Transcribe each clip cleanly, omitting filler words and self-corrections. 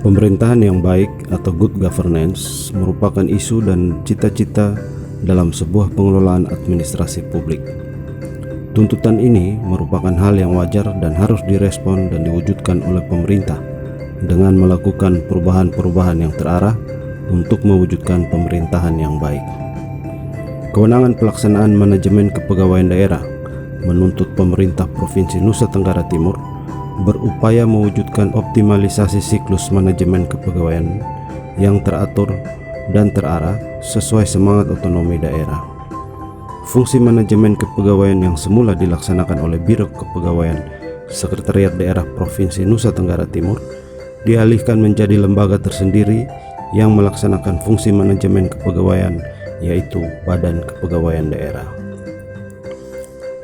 Pemerintahan yang baik atau good governance merupakan isu dan cita-cita dalam sebuah pengelolaan administrasi publik. Tuntutan ini merupakan hal yang wajar dan harus direspon dan diwujudkan oleh pemerintah dengan melakukan perubahan-perubahan yang terarah untuk mewujudkan pemerintahan yang baik. Kewenangan pelaksanaan manajemen kepegawaian daerah menuntut pemerintah Provinsi Nusa Tenggara Timur berupaya mewujudkan optimalisasi siklus manajemen kepegawaian yang teratur dan terarah sesuai semangat otonomi daerah. Fungsi manajemen kepegawaian yang semula dilaksanakan oleh Biro Kepegawaian Sekretariat Daerah Provinsi Nusa Tenggara Timur dialihkan menjadi lembaga tersendiri yang melaksanakan fungsi manajemen kepegawaian, yaitu Badan Kepegawaian Daerah.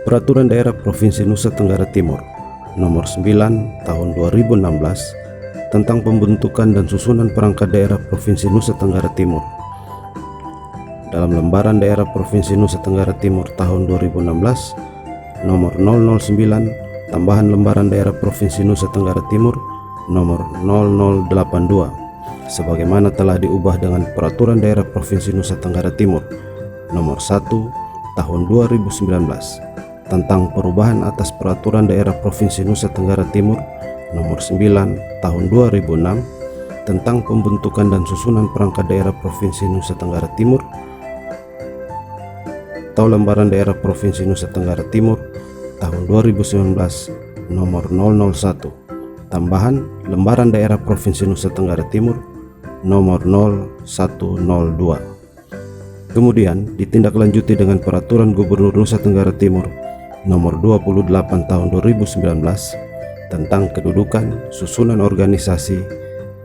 Peraturan Daerah Provinsi Nusa Tenggara Timur Nomor 9 Tahun 2016 tentang pembentukan dan susunan perangkat daerah Provinsi Nusa Tenggara Timur. Dalam Lembaran Daerah Provinsi Nusa Tenggara Timur tahun 2016 Nomor 009 Tambahan Lembaran Daerah Provinsi Nusa Tenggara Timur Nomor 0082 sebagaimana telah diubah dengan Peraturan Daerah Provinsi Nusa Tenggara Timur Nomor 1 Tahun 2019 tentang perubahan atas Peraturan Daerah Provinsi Nusa Tenggara Timur Nomor 9 Tahun 2006 tentang pembentukan dan susunan perangkat daerah Provinsi Nusa Tenggara Timur atau Lembaran Daerah Provinsi Nusa Tenggara Timur tahun 2019 Nomor 001 tambahan Lembaran Daerah Provinsi Nusa Tenggara Timur Nomor 0102. Kemudian ditindaklanjuti dengan Peraturan Gubernur Nusa Tenggara Timur Nomor 28 Tahun 2019 tentang kedudukan, susunan organisasi,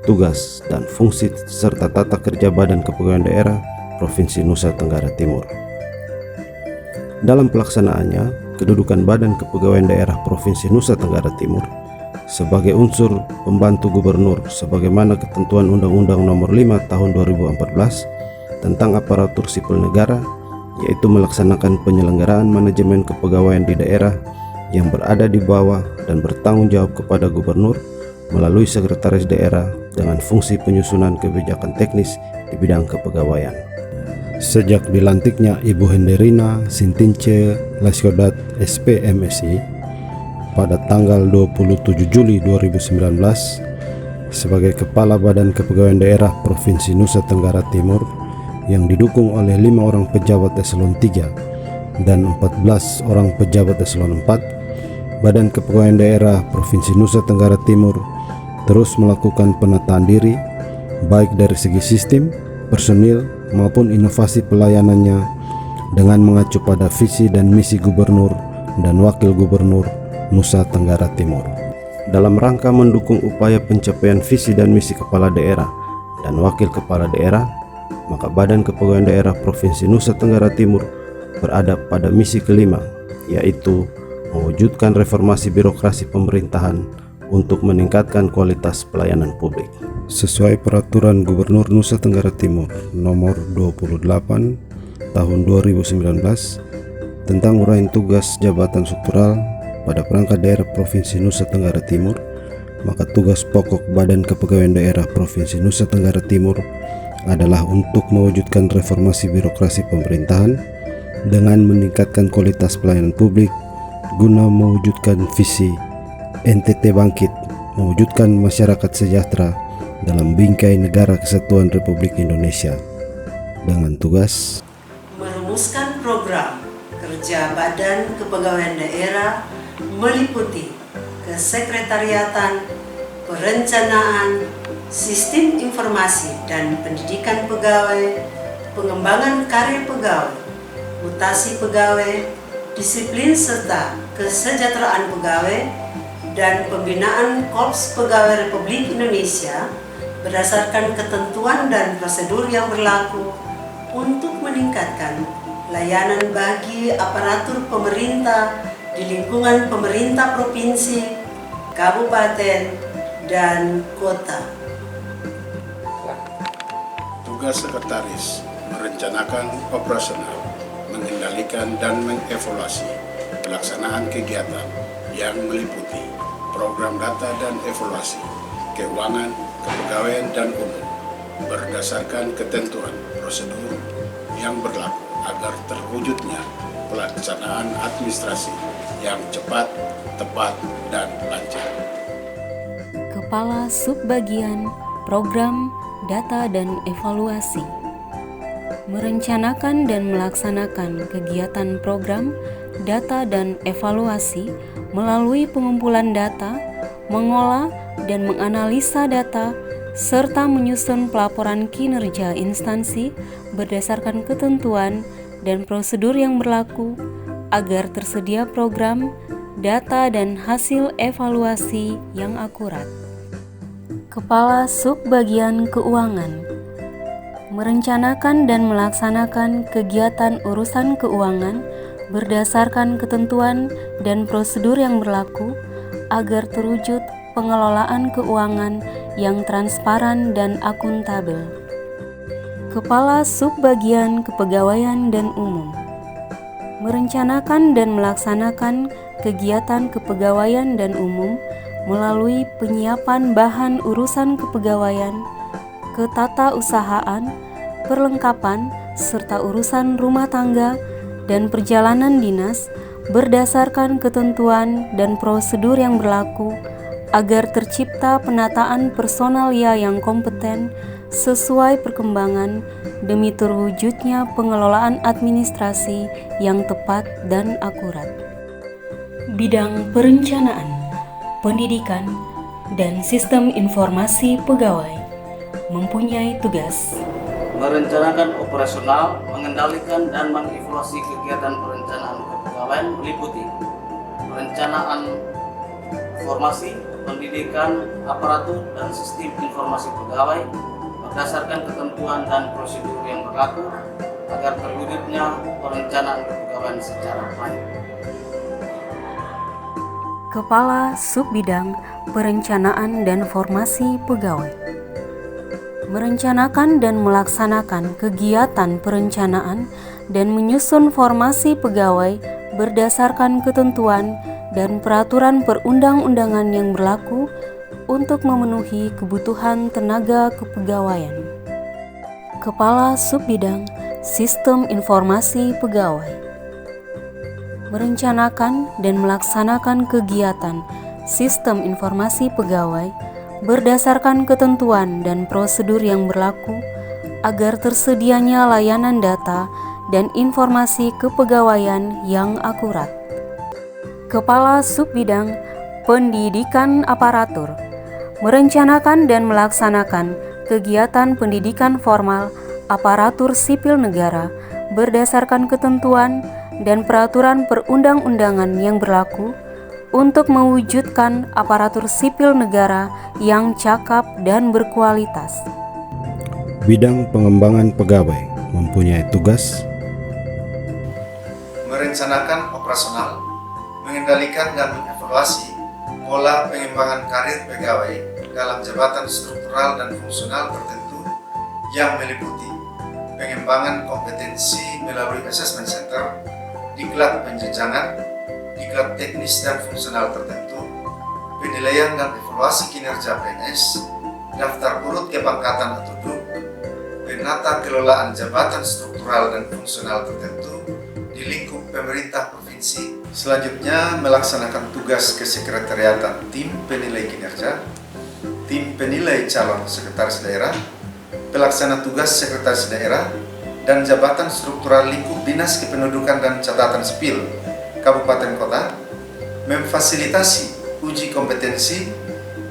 tugas, dan fungsi serta tata kerja Badan Kepegawaian Daerah Provinsi Nusa Tenggara Timur. Dalam pelaksanaannya, kedudukan Badan Kepegawaian Daerah Provinsi Nusa Tenggara Timur sebagai unsur pembantu gubernur sebagaimana ketentuan Undang-Undang Nomor 5 Tahun 2014 tentang aparatur sipil negara, yaitu melaksanakan penyelenggaraan manajemen kepegawaian di daerah yang berada di bawah dan bertanggung jawab kepada gubernur melalui sekretaris daerah dengan fungsi penyusunan kebijakan teknis di bidang kepegawaian. Sejak dilantiknya Ibu Henderina Sintinche Laskodat SP.MSI pada tanggal 27 Juli 2019 sebagai Kepala Badan Kepegawaian Daerah Provinsi Nusa Tenggara Timur yang didukung oleh 5 orang pejabat eselon 3 dan 14 orang pejabat eselon 4, Badan Kepegawaian Daerah Provinsi Nusa Tenggara Timur terus melakukan penataan diri baik dari segi sistem, personil maupun inovasi pelayanannya dengan mengacu pada visi dan misi Gubernur dan Wakil Gubernur Nusa Tenggara Timur. Dalam rangka mendukung upaya pencapaian visi dan misi Kepala Daerah dan Wakil Kepala Daerah, maka Badan Kepegawaian Daerah Provinsi Nusa Tenggara Timur berada pada misi kelima, yaitu mewujudkan reformasi birokrasi pemerintahan untuk meningkatkan kualitas pelayanan publik. Sesuai Peraturan Gubernur Nusa Tenggara Timur Nomor 28 Tahun 2019 tentang uraian tugas jabatan struktural pada perangkat daerah Provinsi Nusa Tenggara Timur, maka tugas pokok Badan Kepegawaian Daerah Provinsi Nusa Tenggara Timur adalah untuk mewujudkan reformasi birokrasi pemerintahan dengan meningkatkan kualitas pelayanan publik guna mewujudkan visi NTT Bangkit, mewujudkan masyarakat sejahtera dalam bingkai Negara Kesatuan Republik Indonesia dengan tugas merumuskan program kerja Badan Kepegawaian Daerah meliputi kesekretariatan, perencanaan, sistem informasi dan pendidikan pegawai, pengembangan karir pegawai, mutasi pegawai, disiplin serta kesejahteraan pegawai, dan pembinaan Korps Pegawai Republik Indonesia berdasarkan ketentuan dan prosedur yang berlaku untuk meningkatkan layanan bagi aparatur pemerintah di lingkungan pemerintah provinsi, kabupaten, dan kota. Tugas sekretaris merencanakan operasional, mengendalikan dan mengevaluasi pelaksanaan kegiatan yang meliputi program data dan evaluasi, keuangan, Kepegawaian dan Umum berdasarkan ketentuan prosedur yang berlaku agar terwujudnya pelaksanaan administrasi yang cepat, tepat, dan lancar. Kepala Subbagian Program Data dan Evaluasi merencanakan dan melaksanakan kegiatan program data dan evaluasi melalui pengumpulan data, mengolah dan menganalisa data, serta menyusun pelaporan kinerja instansi berdasarkan ketentuan dan prosedur yang berlaku agar tersedia program, data, dan hasil evaluasi yang akurat. Kepala Subbagian Keuangan merencanakan dan melaksanakan kegiatan urusan keuangan berdasarkan ketentuan dan prosedur yang berlaku agar terwujud pengelolaan keuangan yang transparan dan akuntabel. Kepala Subbagian Kepegawaian dan Umum merencanakan dan melaksanakan kegiatan kepegawaian dan umum melalui penyiapan bahan urusan kepegawaian, ketatausahaan, perlengkapan, serta urusan rumah tangga dan perjalanan dinas berdasarkan ketentuan dan prosedur yang berlaku agar tercipta penataan personalia yang kompeten sesuai perkembangan demi terwujudnya pengelolaan administrasi yang tepat dan akurat. Bidang perencanaan, pendidikan, dan sistem informasi pegawai mempunyai tugas merencanakan operasional, mengendalikan dan mengevaluasi kegiatan perencanaan kepegawaian meliputi perencanaan formasi, pendidikan, aparatur, dan sistem informasi pegawai berdasarkan ketentuan dan prosedur yang berlaku agar terwujudnya perencanaan kepegawaian secara baik. Kepala Subbidang Perencanaan dan Formasi Pegawai merencanakan dan melaksanakan kegiatan perencanaan dan menyusun formasi pegawai berdasarkan ketentuan dan peraturan perundang-undangan yang berlaku untuk memenuhi kebutuhan tenaga kepegawaian. Kepala Subbidang Sistem Informasi Pegawai merencanakan dan melaksanakan kegiatan sistem informasi pegawai berdasarkan ketentuan dan prosedur yang berlaku agar tersedianya layanan data dan informasi kepegawaian yang akurat. Kepala Subbidang Pendidikan Aparatur merencanakan dan melaksanakan kegiatan pendidikan formal aparatur sipil negara berdasarkan ketentuan dan peraturan perundang-undangan yang berlaku untuk mewujudkan aparatur sipil negara yang cakap dan berkualitas. Bidang pengembangan pegawai mempunyai tugas merencanakan operasional, mengendalikan dan mengevaluasi pola pengembangan karir pegawai dalam jabatan struktural dan fungsional tertentu yang meliputi pengembangan kompetensi melalui assessment center, diklat penjenjangan, diklat teknis dan fungsional tertentu, penilaian dan evaluasi kinerja PNS, daftar urut kepangkatan atau DUK, penata kelolaan jabatan struktural dan fungsional tertentu di lingkup pemerintah provinsi. Selanjutnya, melaksanakan tugas kesekretariatan tim penilai kinerja, tim penilai calon sekretaris daerah, pelaksana tugas sekretaris daerah, dan jabatan struktural lingkup Dinas Kependudukan dan Catatan Sipil Kabupaten Kota, memfasilitasi uji kompetensi,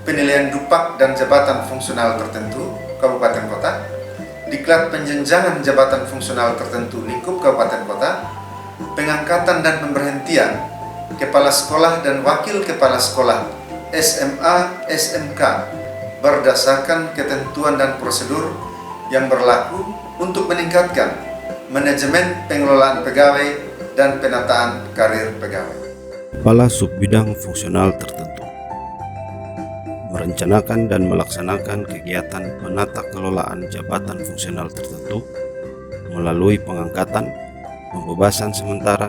penilaian dupak dan jabatan fungsional tertentu Kabupaten Kota, diklat penjenjangan jabatan fungsional tertentu lingkup Kabupaten Kota, pengangkatan dan pemberhentian kepala sekolah dan wakil kepala sekolah SMA, SMK berdasarkan ketentuan dan prosedur yang berlaku untuk meningkatkan manajemen pengelolaan pegawai dan penataan karir pegawai. Kepala Subbidang Fungsional Tertentu merencanakan dan melaksanakan kegiatan penata kelolaan jabatan fungsional tertentu melalui pengangkatan, pembebasan sementara,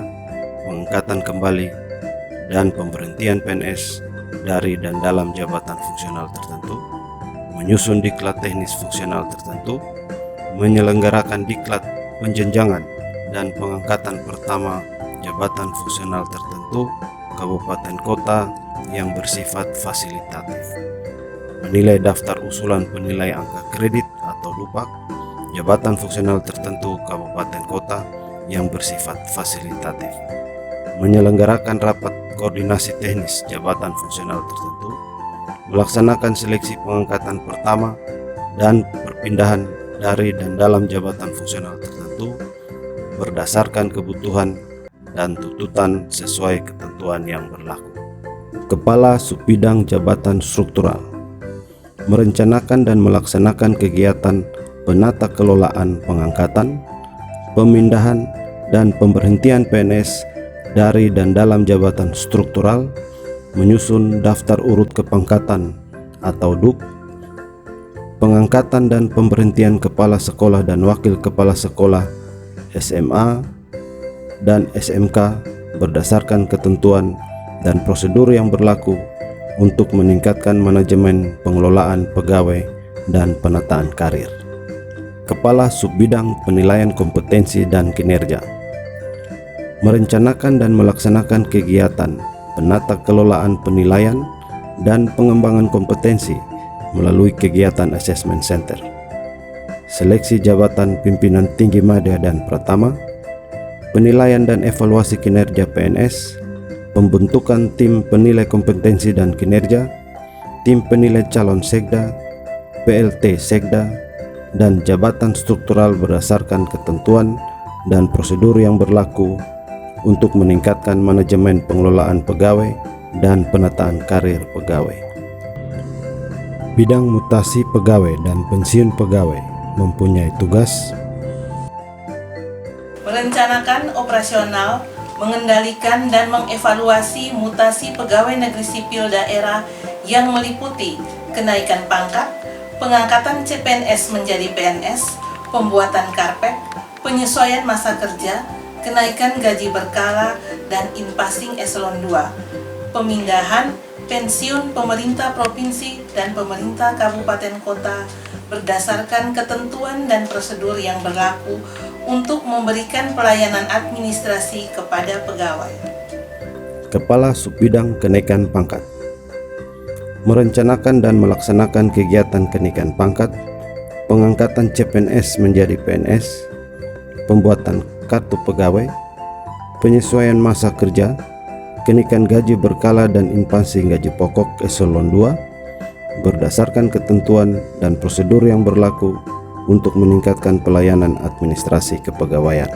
pengangkatan kembali, dan pemberhentian PNS dari dan dalam jabatan fungsional tertentu, menyusun diklat teknis fungsional tertentu, menyelenggarakan diklat penjenjangan dan pengangkatan pertama jabatan fungsional tertentu kabupaten kota yang bersifat fasilitatif, menilai daftar usulan penilai angka kredit atau lupak jabatan fungsional tertentu kabupaten kota yang bersifat fasilitatif, menyelenggarakan rapat koordinasi teknis jabatan fungsional tertentu, melaksanakan seleksi pengangkatan pertama dan perpindahan dari dan dalam jabatan fungsional tertentu berdasarkan kebutuhan dan tuntutan sesuai ketentuan yang berlaku. Kepala Subbidang Jabatan Struktural merencanakan dan melaksanakan kegiatan penata kelolaan pengangkatan, pemindahan, dan pemberhentian PNS dari dan dalam jabatan struktural, menyusun daftar urut kepangkatan atau DUK, pengangkatan dan pemberhentian kepala sekolah dan wakil kepala sekolah SMA dan SMK berdasarkan ketentuan dan prosedur yang berlaku untuk meningkatkan manajemen pengelolaan pegawai dan penataan karir. Kepala Subbidang Penilaian Kompetensi dan Kinerja merencanakan dan melaksanakan kegiatan penata kelolaan penilaian dan pengembangan kompetensi melalui kegiatan Assessment Center, seleksi jabatan pimpinan tinggi media dan pratama, penilaian dan evaluasi kinerja PNS, pembentukan tim penilai kompetensi dan kinerja, tim penilai calon sekda, PLT sekda, dan jabatan struktural berdasarkan ketentuan dan prosedur yang berlaku untuk meningkatkan manajemen pengelolaan pegawai dan penataan karir pegawai. Bidang mutasi pegawai dan pensiun pegawai mempunyai tugas merencanakan operasional, mengendalikan dan mengevaluasi mutasi pegawai negeri sipil daerah yang meliputi kenaikan pangkat, pengangkatan CPNS menjadi PNS, pembuatan karpet, penyesuaian masa kerja, kenaikan gaji berkala dan inpassing eselon 2, pemindahan, pensiun pemerintah provinsi dan pemerintah kabupaten kota berdasarkan ketentuan dan prosedur yang berlaku untuk memberikan pelayanan administrasi kepada pegawai. Kepala Subbidang Kenaikan Pangkat merencanakan dan melaksanakan kegiatan kenaikan pangkat, pengangkatan CPNS menjadi PNS, pembuatan kartu pegawai, penyesuaian masa kerja, kenaikan gaji berkala dan inpassing gaji pokok eselon 2 berdasarkan ketentuan dan prosedur yang berlaku untuk meningkatkan pelayanan administrasi kepegawaian.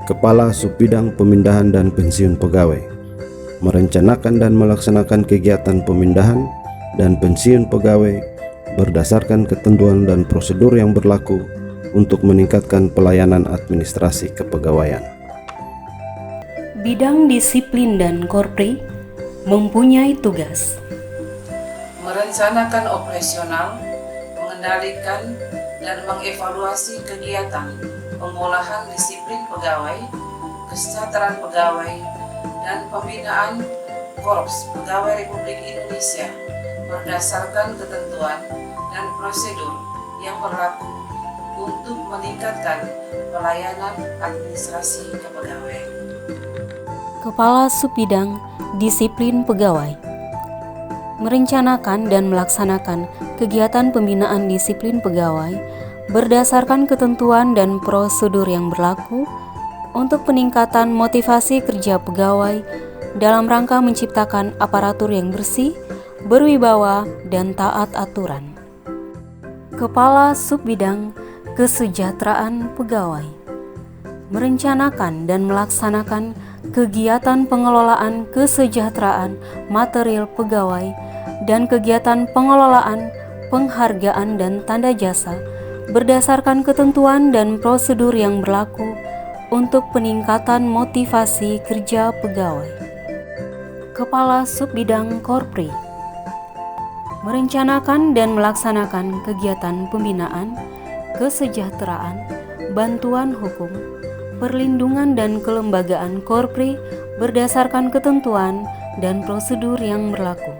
Kepala Subbidang Pemindahan dan Pensiun Pegawai merencanakan dan melaksanakan kegiatan pemindahan dan pensiun pegawai berdasarkan ketentuan dan prosedur yang berlaku untuk meningkatkan pelayanan administrasi kepegawaian. Bidang disiplin dan korpri mempunyai tugas merencanakan operasional, mengendalikan dan mengevaluasi kegiatan pengolahan disiplin pegawai, kesejahteraan pegawai, dan pembinaan Korps Pegawai Republik Indonesia berdasarkan ketentuan dan prosedur yang berlaku untuk meningkatkan pelayanan administrasi kepegawaian. Kepala Subbidang Disiplin Pegawai merencanakan dan melaksanakan kegiatan pembinaan disiplin pegawai berdasarkan ketentuan dan prosedur yang berlaku untuk peningkatan motivasi kerja pegawai dalam rangka menciptakan aparatur yang bersih, berwibawa, dan taat aturan. Kepala Subbidang Kesejahteraan Pegawai merencanakan dan melaksanakan kegiatan pengelolaan kesejahteraan material pegawai dan kegiatan pengelolaan penghargaan dan tanda jasa berdasarkan ketentuan dan prosedur yang berlaku untuk peningkatan motivasi kerja pegawai. Kepala Subbidang Korpri merencanakan dan melaksanakan kegiatan pembinaan, kesejahteraan, bantuan hukum, perlindungan dan kelembagaan Korpri berdasarkan ketentuan dan prosedur yang berlaku.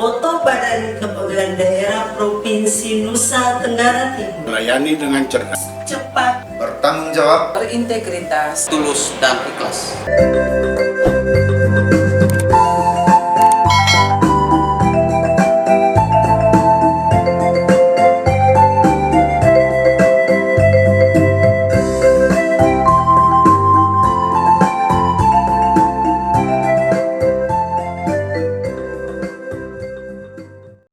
Moto Badan Kepegawaian Perwakilan Daerah Provinsi Nusa Tenggara Timur melayani dengan cerdas, cepat, bertanggung jawab, berintegritas, tulus dan ikhlas.